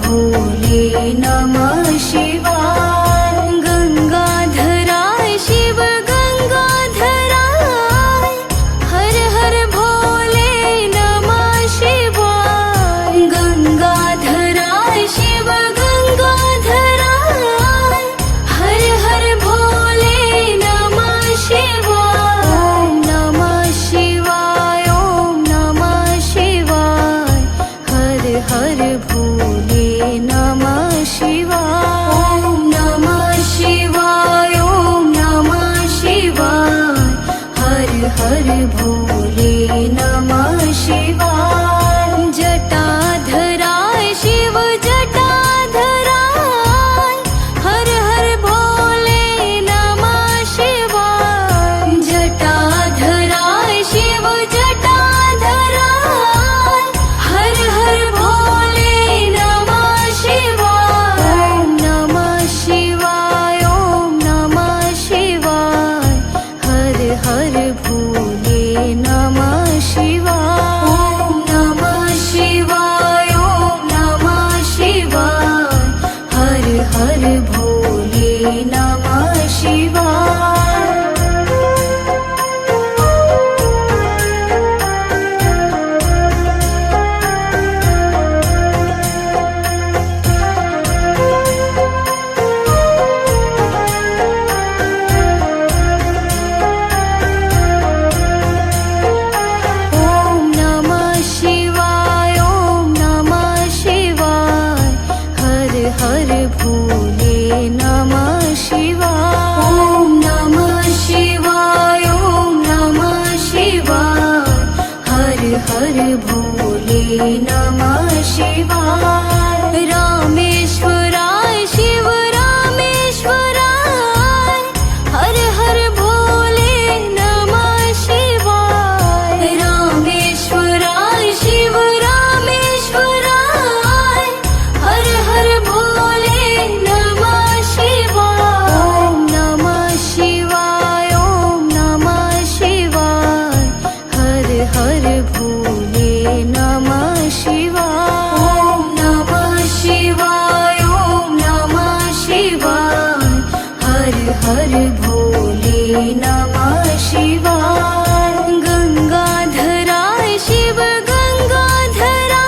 भोले नमः शिवाय। गंगाधराय शिव गंगाधराय, हर हर भोले नमः शिवाय। गंगाधराय शिव गंगाधराय, हर हर भोले नमः शिवाय। ओम नमः शिवाय, ओम नमः शिवाय, हर हर भोले नमः शिवाय। ओम नमः शिवाय, ओम नमः शिवाय, हर हर भोले नमः शिवाय। जटाधराय शिव जटाधराय, हर हर भोले नमः शिवाय। जटाधराय शिव जटाधराय, हर हर भोले नमः शिवाय। ओम नमः शिवाय, ओम नमः शिवाय, हर हर भोले नमः शिवाय। ओम नमः शिवाय, ओम नमः शिवाय, हर हर भोले नमः शिवाय। ओम नमः शिवाय, ओम नमः शिवाय, हर हर भोले नमः शिवाय। ओम नमः शिवाय, ओम नमः शिवाय, हर हर भोले नमः शिवाय। रामेश्वराय शिव रामेश्वराय, हर हर भोले नमः शिवाय। रामेश्वराय शिव रामेश्वराय, हर हर भोले नमः शिवाय। ओम नमः शिवाय, ओम नमः शिवाय, हर हर भोले नमः शिवाय। ओम नमः शिवाय, ओम नमः शिवाय, हर हर भोले नमः शिवाय। गंगाधराय शिव गंगाधराय,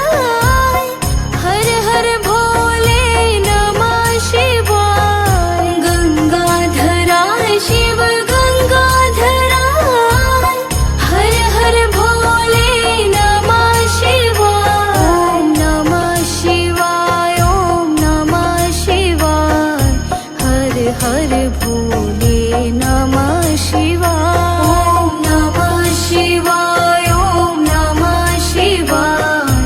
हर हर भोले नमः शिवाय। गंगाधराय शिव गंगाधराय, हर हर भोले नमः शिवाय। ओम नमः शिवाय, ओम नमः शिवाय, हर हर भोले नमः शिवाय। ओम नमः शिवाय, ओम नमः शिवाय,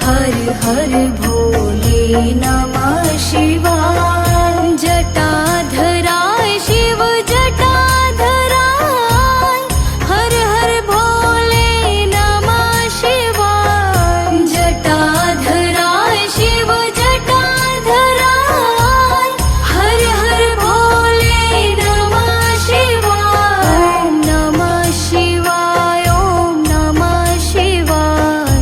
हर हर भोले नमः शिवाय। जटाधराय शिव जटाधराय, हर हर भोले नमः शिवाय। जटाधराय शिव जटाधराय, हर हर भोले नमः शिवाय। ओम नमः शिवाय, ओम नमः शिवाय,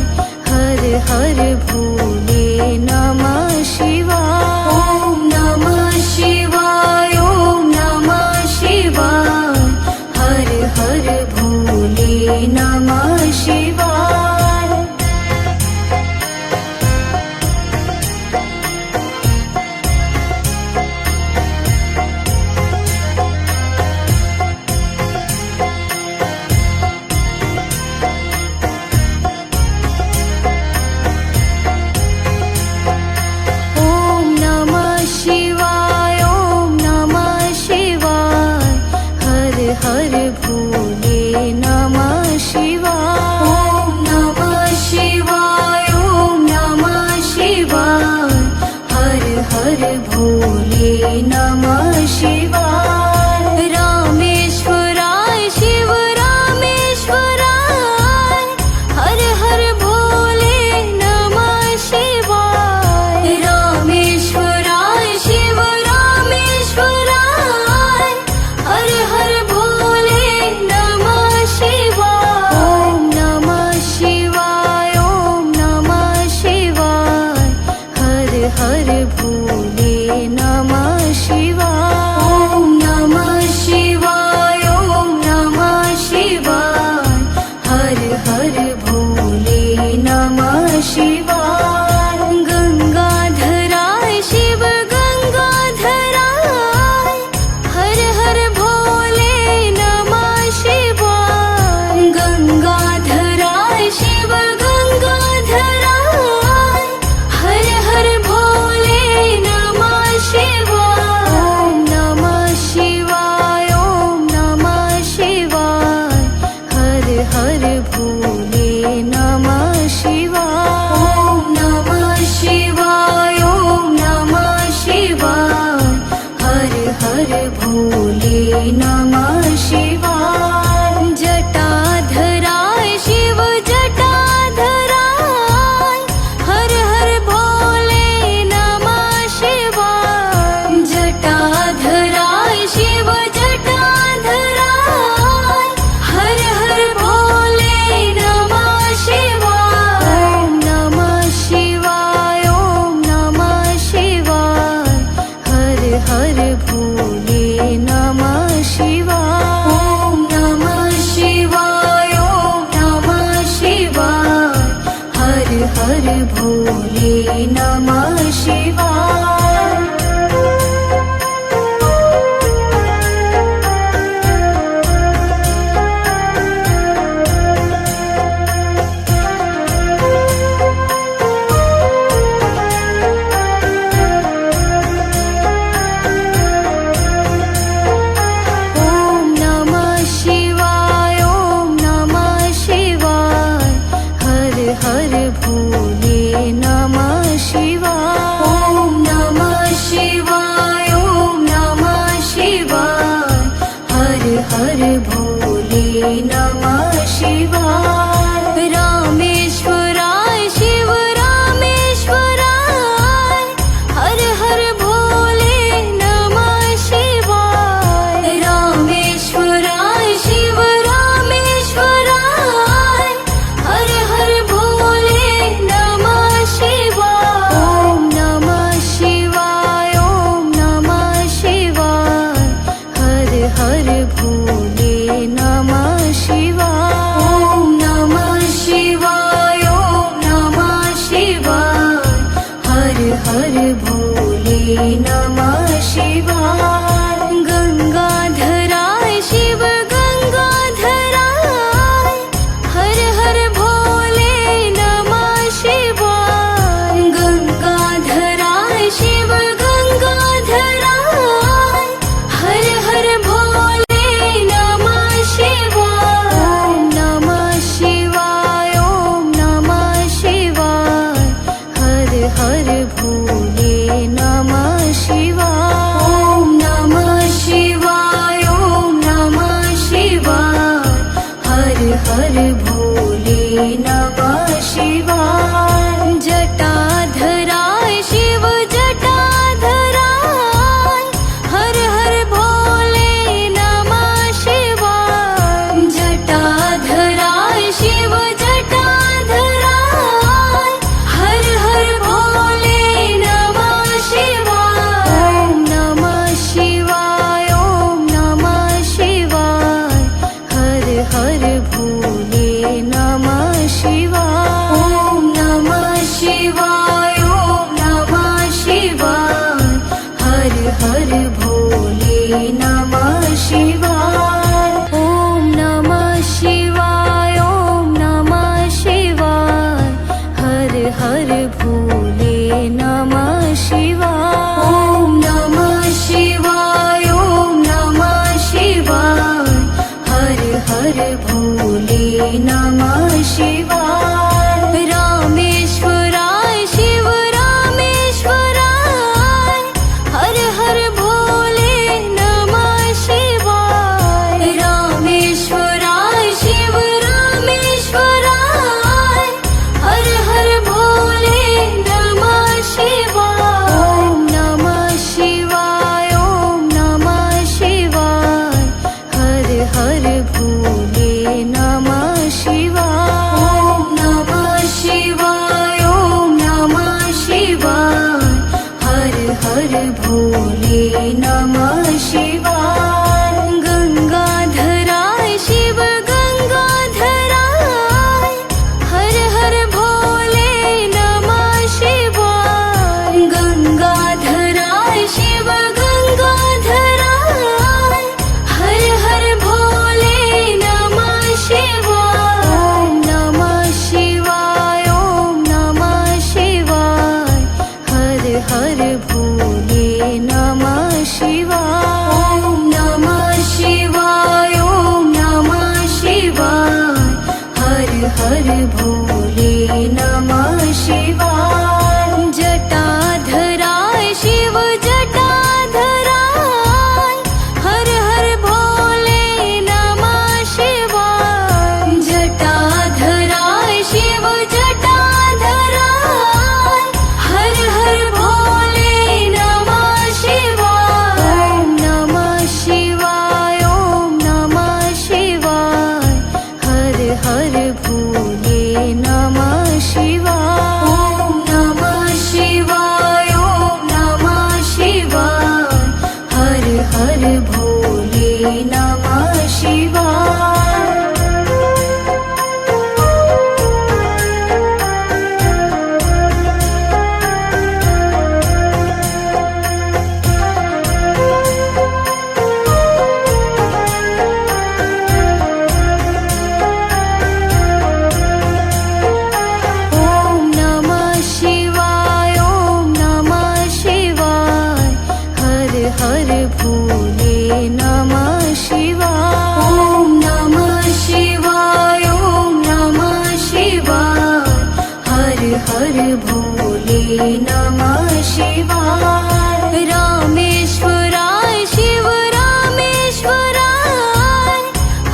हर हर भोले नमः शिवाय। ओम नमः शिवाय, ओम नमः शिवाय, हर हर भोले नमः शिवाय। ओम नमः शिवाय, ओम नमः शिवाय, हर हर भोले नमः शिवाय। ओम नमः शिवाय, ओम नमः शिवाय, हर हर भोले नमः शिवाय। रामेश्वराय शिव रामेश्वराय, हर हर भोले नमः शिवाय। रामेश्वराय शिव रामेश्वराय, हर हर भोले नमः शिवाय। ओम नमः शिवाय, ओम नमः शिवाय, हर हर भोले नमः शिवाय। ॐ नमः शिवाय, ॐ नमः शिवाय, हर हर भोले नमः शिवाय। गंगाधराय शिव गंगाधराय, हर हर भोले नमः शिवाय। गंगाधराय शिव गंगाधराय, हर हर भोले नमः शिवाय। ॐ नमः शिवाय, ॐ नमः शिवाय, हर हर भोले नमः शिवाय। ॐ नमः शिवाय, ॐ नमः शिवाय, हर हर भोले नमः शिवाय। जटाधराय शिव जटाधराय, हर हर भोले नमः शिवाय। जटाधराय शिव जटाधराय, हर हर भोले नमः शिवाय। ॐ नमः शिवाय, ॐ नमः शिवाय, हर हर भोले नमः शिवाय। ॐ नमः शिवाय, ॐ नमः शिवाय, हर हर भोले नमः शिवाय। ॐ नमः शिवाय, ॐ नमः शिवाय, हर हर भोले नमः शिवाय। ॐ नमः शिवाय, ॐ नमः शिवाय, हर हर भोले नमः शिवाय। रामेश्वराय शिव रामेश्वराय, हर हर भोले नमः शिवाय। रामेश्वराय शिव रामेश्वराय, हर हर भोले नमः शिवाय। ॐ नमः शिवाय, ॐ नमः शिवाय, हर हर भोले नमः शिवाय। ॐ नमः शिवाय, ॐ नमः शिवाय, हर हर भोले नमः शिवाय। गंगाधराय शिव गंगाधराय, हर हर भोले नमः शिवाय। गंगाधराय शिव गंगाधराय, हर हर भोले नमः शिवाय। ॐ नमः शिवाय, ॐ नमः शिवाय, हर हर भोले नमः शिवाय। ॐ नमः शिवाय, ॐ नमः शिवाय, हर हर भोले नमः शिवाय। जटाधराय शिव जटाधराय, हर हर भोले नमः शिवाय। जटाधराय शिव जटाधराय, हर हर भोले नमः शिवाय। ॐ नमः शिवाय, ॐ नमः शिवाय, हर हर भोले नमः शिवाय। ॐ नमः शिवाय, ॐ नमः शिवाय, हर हर भोले नमः शिवाय। ॐ नमः शिवाय, ॐ नमः शिवाय, हर हर भोले नमः शिवाय। ॐ नमः शिवाय, ॐ नमः शिवाय, हर हर भोले नमः शिवाय। रामेश्वराय शिव रामेश्वराय, हर हर भोले नमः भोले नमः शिवाय गंगाधराय शिव गंगाधराय हर हर भोले नमः शिवाय गंगाधराय शिव गंगाधराय हर हर भोले नमः शिवाय नमः शिवाय ओम नमः शिवाय हर हर भोले नमः शिवाय ओम नमः शिवाय ओम नमः शिवाय हर हर भोले नमः शिवाय जटाधराय शिव जटाधराय हर हर भोले नमः शिवाय जटाधराय शिव जटाधराय हर हर भोले नमः शिवाय ओम नमः शिवाय ओम नमः शिवाय हर हर भोले नमः शिवाय ओम नमः शिवाय ओम नमः शिवाय हर हर भोले नमः शिवाय ओम नमः शिवाय ओम नमः शिवाय हर हर भोले नमः शिवाय ओम नमः शिवाय ओम नमः शिवाय हर हर भोले नमः शिवाय रामेश्वराय शिव रामेश्वराय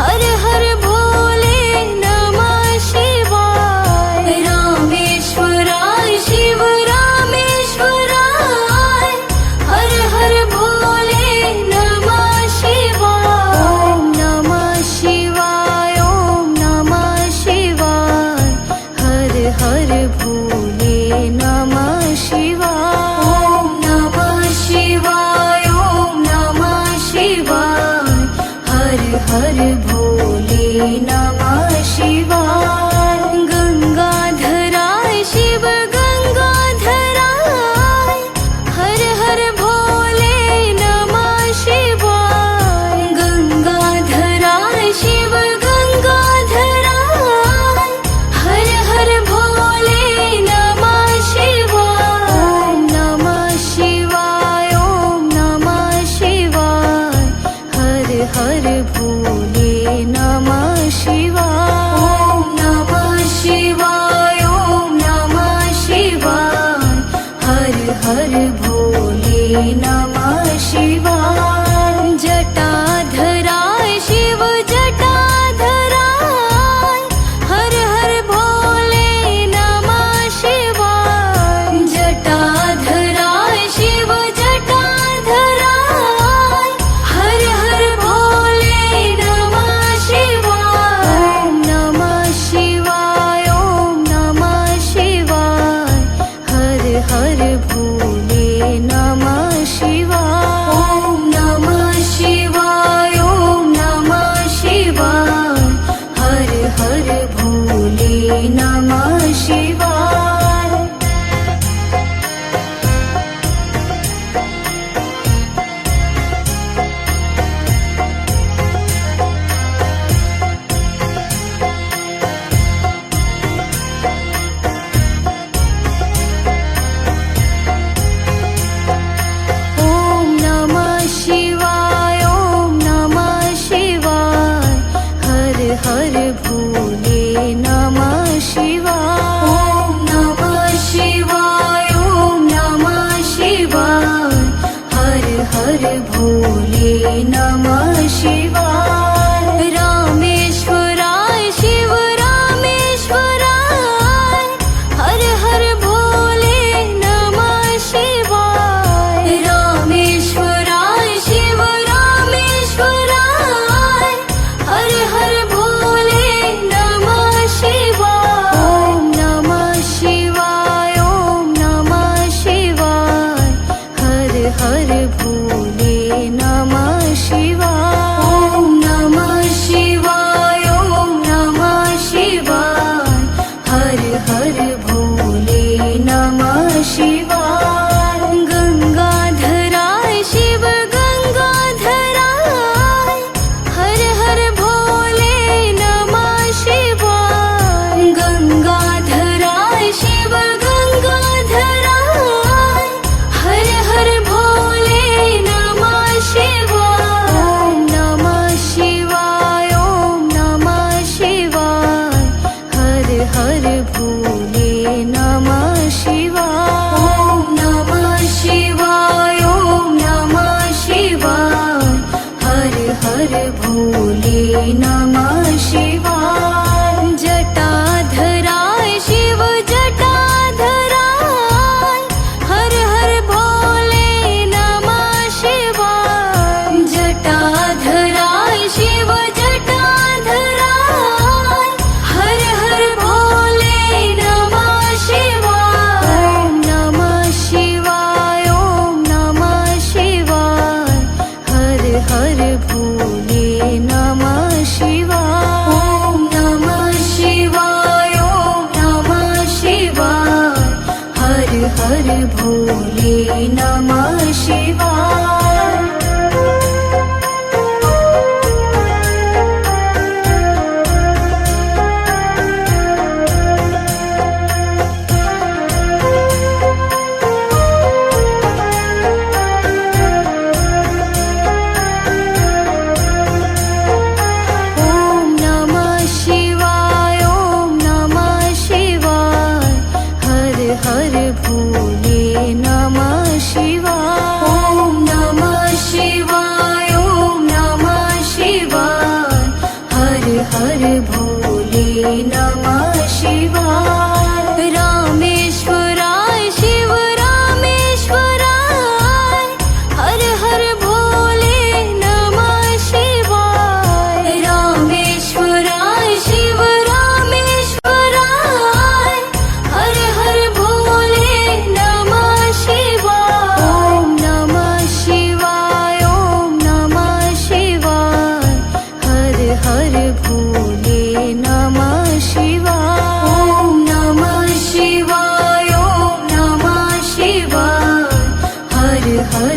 हर हर भोले नमः शिवाय रामेश्वराय शिव रामेश्वराय हर हर भोले नमः शिवाय ओम नमः शिवाय ओम नमः शिवाय हर हर भोले नमः शिवाय ओम नमः शिवाय ओम नमः शिवाय हर हर भोले नमः शिवाय गंगाधराय शिव गंगाधराय हर हर भोले नमः शिवाय गंगाधराय शिव गंगाधराय हर हर भोले नमः शिवाय ओम नमः शिवाय ओम नमः शिवाय हर हर भोले नमः शिवाय ओम नमः शिवाय ओम नमः शिवाय हर हर भोले नमः शिवाय जटाधराय शिव जटाधराय हर हर भोले नमः शिवाय जटाधराय शिव जटाधराय हर हर भोले नमः शिवाय ओम नमः शिवाय ओम नमः शिवाय हर हर भोले नमः शिवाय ओम नमः शिवाय ओम नमः शिवाय हर हर भोले नमः शिवाय ओम नमः शिवाय ओम नमः शिवाय हर हर भोले नमः शिवाय ओम नमः शिवाय ओम नमः शिवाय हर हर भोले नमः शिवाय रामेश्वराय शिव रामेश्वराय हर हर भोले नमः शिवाय रामेश्वराय शिव रामेश्वराय हर हर भोले नमः शिवाय ओम नमः शिवाय ओम नमः शिवाय हर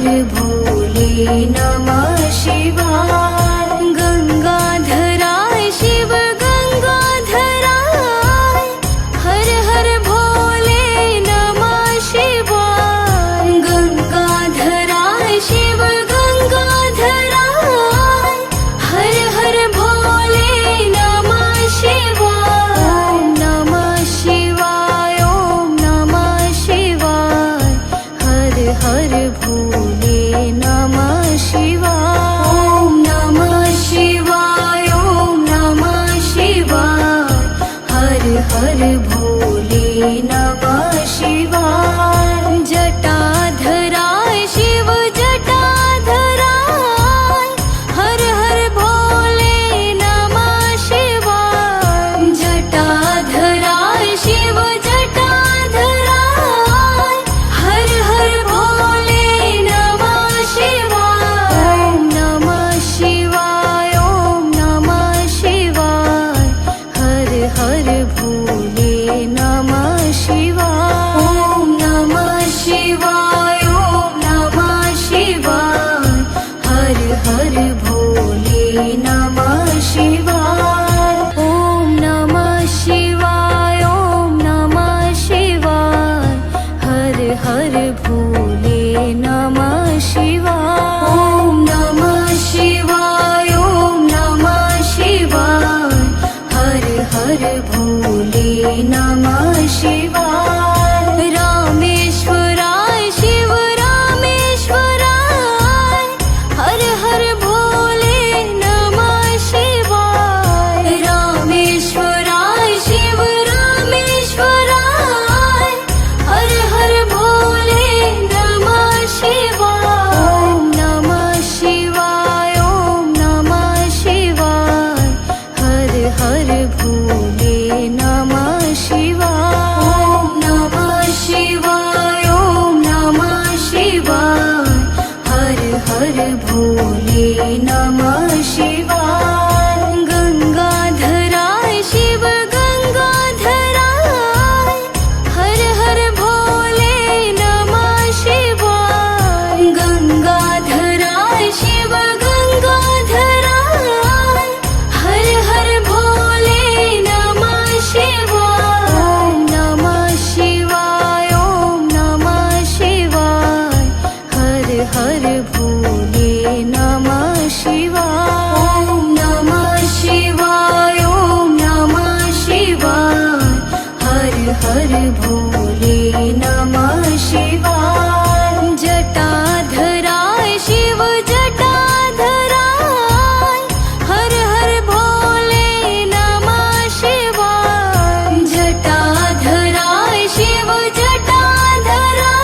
हर भोले नमः शिवाय। गंगाधराय शिव गंगाधराय, हर हर भोले नमः शिवाय। गंगाधराय शिव गंगाधराय, हर हर भोले नमः शिवाय। ओम नमः शिवाय, ओम नमः शिवाय, हर हर भोले नमः शिवाय। ओम नमः शिवाय, ओम नमः शिवाय, हर हर भोले नमः शिवाय। जटाधराय शिव जटाधराय, हर हर भोले नमः शिवाय। जटाधराय शिव जटाधराय, हर हर भोले नमः शिवाय। ओम नमः शिवाय, ओम नमः शिवाय, हर हर भोले नमः शिवाय। ओम नमः शिवाय, ओम नमः शिवाय, हर हर भोले नमः शिवाय। ओम नमः शिवाय, ओम नमः शिवाय, हर हर भोले नमः शिवाय। ओम नमः शिवाय, ओम नमः शिवाय, हर हर भोले नमः शिवाय। रामेश्वराय शिव रामेश्वराय, हर हर भोले नमः शिवाय। रामेश्वराय शिव रामेश्वराय, हर हर भोले नमः शिवाय। ओम नमः शिवाय, ओम नमः शिवाय, हर हर भोले नमः शिवाय। ओम नमः शिवाय, ओम नमः शिवाय, हर हर भोले नमः शिवाय। गंगाधराय शिव गंगाधराय, हर हर भोले नमः शिवाय। गंगाधराय शिव गंगाधराय, हर हर भोले नमः शिवाय। ओम नमः शिवाय, ओम नमः शिवाय, हर हर भोले नमः शिवाय। ओम नमः शिवाय, ओम नमः शिवाय, हर हर भोले नमः शिवाय। जटाधराय शिव जटाधराय, हर हर भोले नमः शिवाय। जटाधराय शिव जटाधराय,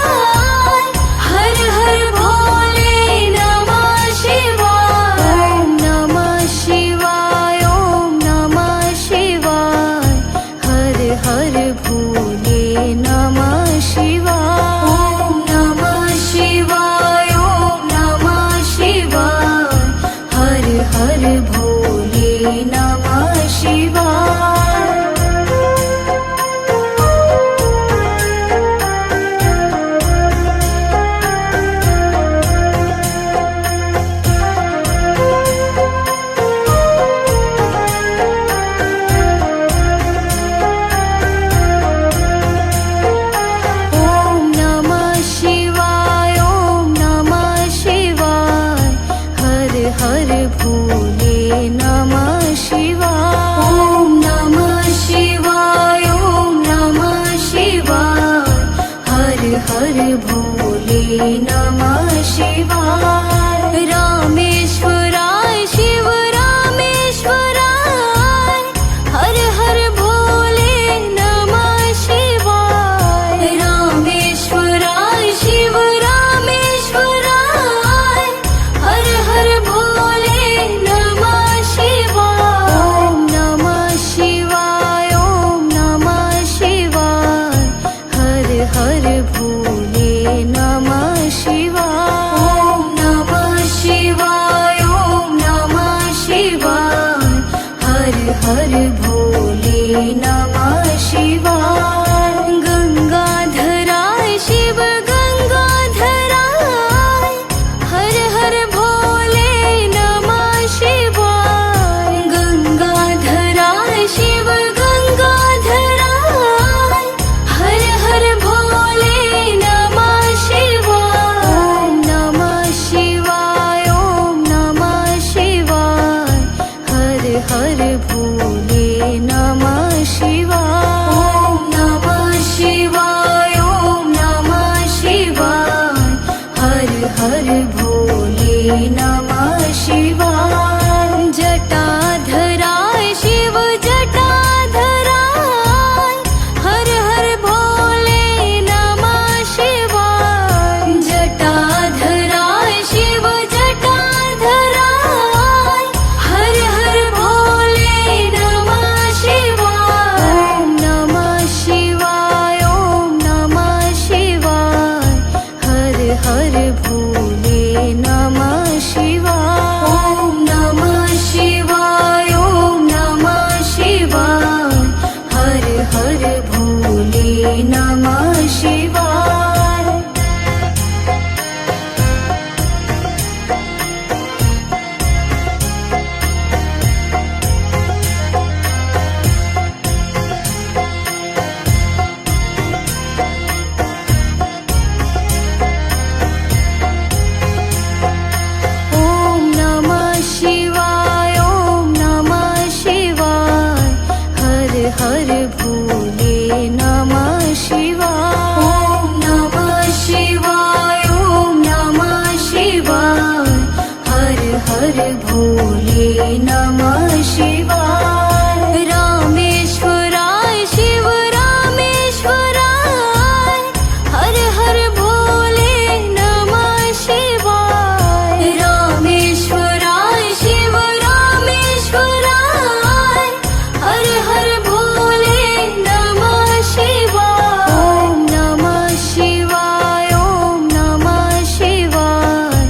हर हर भोले नमः शिवाय। ओम नमः शिवाय, ओम नमः शिवाय, हर हर भोले नमः शिवाय। ओम नमः शिवाय, ओम नमः शिवाय, हर हर भोले नमः शिवाय। ओम नमः शिवाय, ओम नमः शिवाय, हर हर भोले नमः शिवाय। ओम नमः शिवाय, ओम नमः शिवाय, हर हर भोले नमः शिवाय। रामेश्वराय शिव रामेश्वराय, हर हर भोले नमः शिवाय। रामेश्वराय शिव रामेश्वराय, हर हर भोले नमः शिवाय। ओम नमः शिवाय, ओम नमः शिवाय, हर हर भोले नमः शिवाय। ओम नमः हर भोले नमः शिवाय जटाधराय शिव जटाधराय हर हर भोले नमः शिवाय जटाधराय शिव जटाधराय हर हर भोले नमः शिवाय ओम नमः शिवाय ओम नमः शिवाय हर हर भोले नमः शिवाय ओम नमः शिवाय ओम नमः शिवाय हर हर भोले नमः शिवाय ओम नमः शिवाय ओम नमः शिवाय हर हर भोले नमः शिवाय ओम नमः शिवाय ओम नमः शिवाय हर हर भोले नमः शिवाय रामेश्वराय शिव रामेश्वराय हर हर भोले नमः शिवाय रामेश्वराय शिव रामेश्वराय हर हर भोले नमः शिवाय ओम नमः शिवाय ओम नमः शिवाय हर हर भोले नमः शिवाय ओम नमः शिवाय ओम नमः शिवाय हर हर भोले नमः शिवाय ओम नमः शिवाय ओम नमः शिवाय हर हर भोले नमः शिवाय ओम नमः शिवाय ओम नमः शिवाय हर हर भोले नमः शिवाय ओम नमः शिवाय ओम नमः शिवाय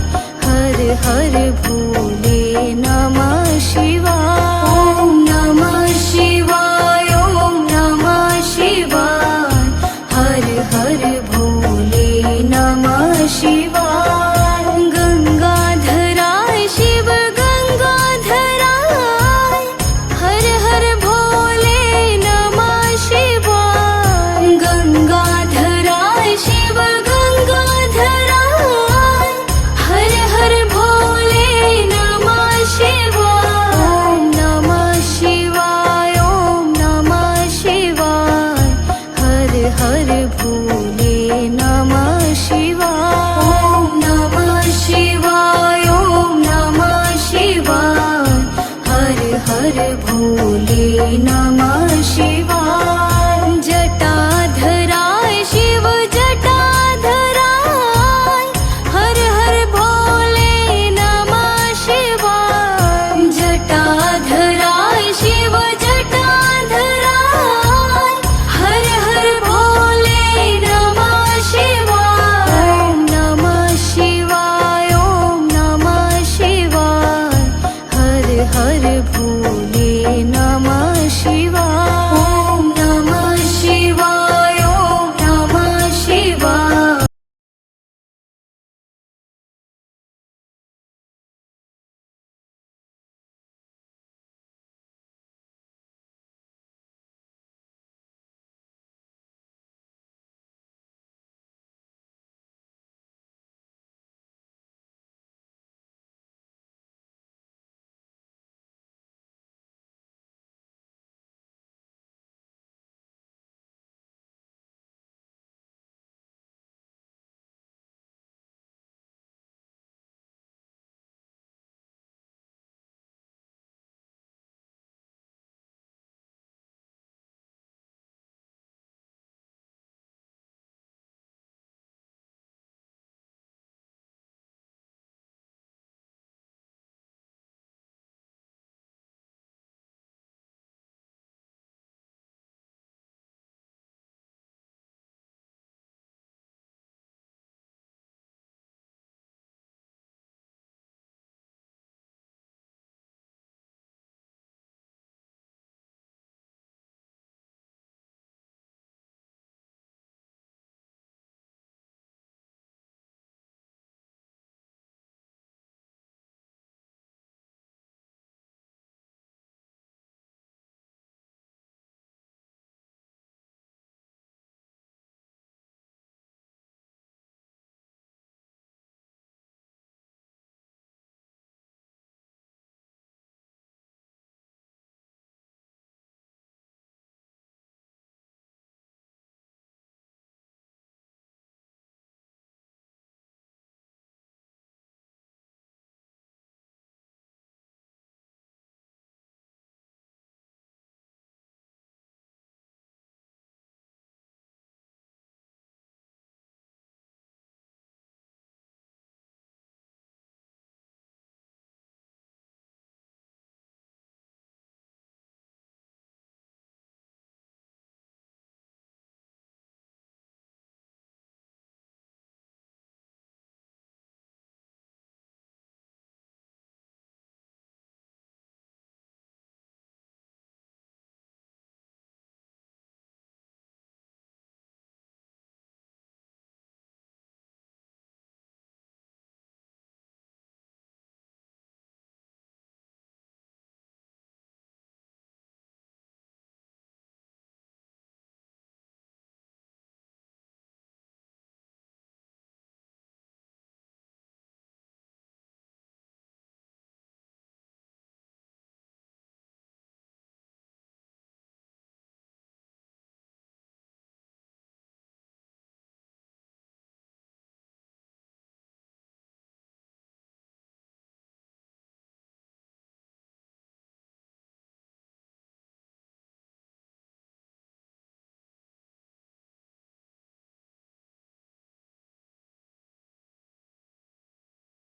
हर हर भोले नमः शिवाय ओम नमः शिवाय ओम नमः शिवाय हर हर भोले नमः शिवाय गंगाधराय शिव गंगाधराय हर हर भोले नमः शिवाय गंगाधराय शिव गंगाधराय हर हर भोले नमः शिवाय ओम नमः शिवाय ओम नमः शिवाय हर हर भोले नमः शिवाय ओम नमः शिवाय ओम नमः शिवाय हर हर भोले नमः शिवाय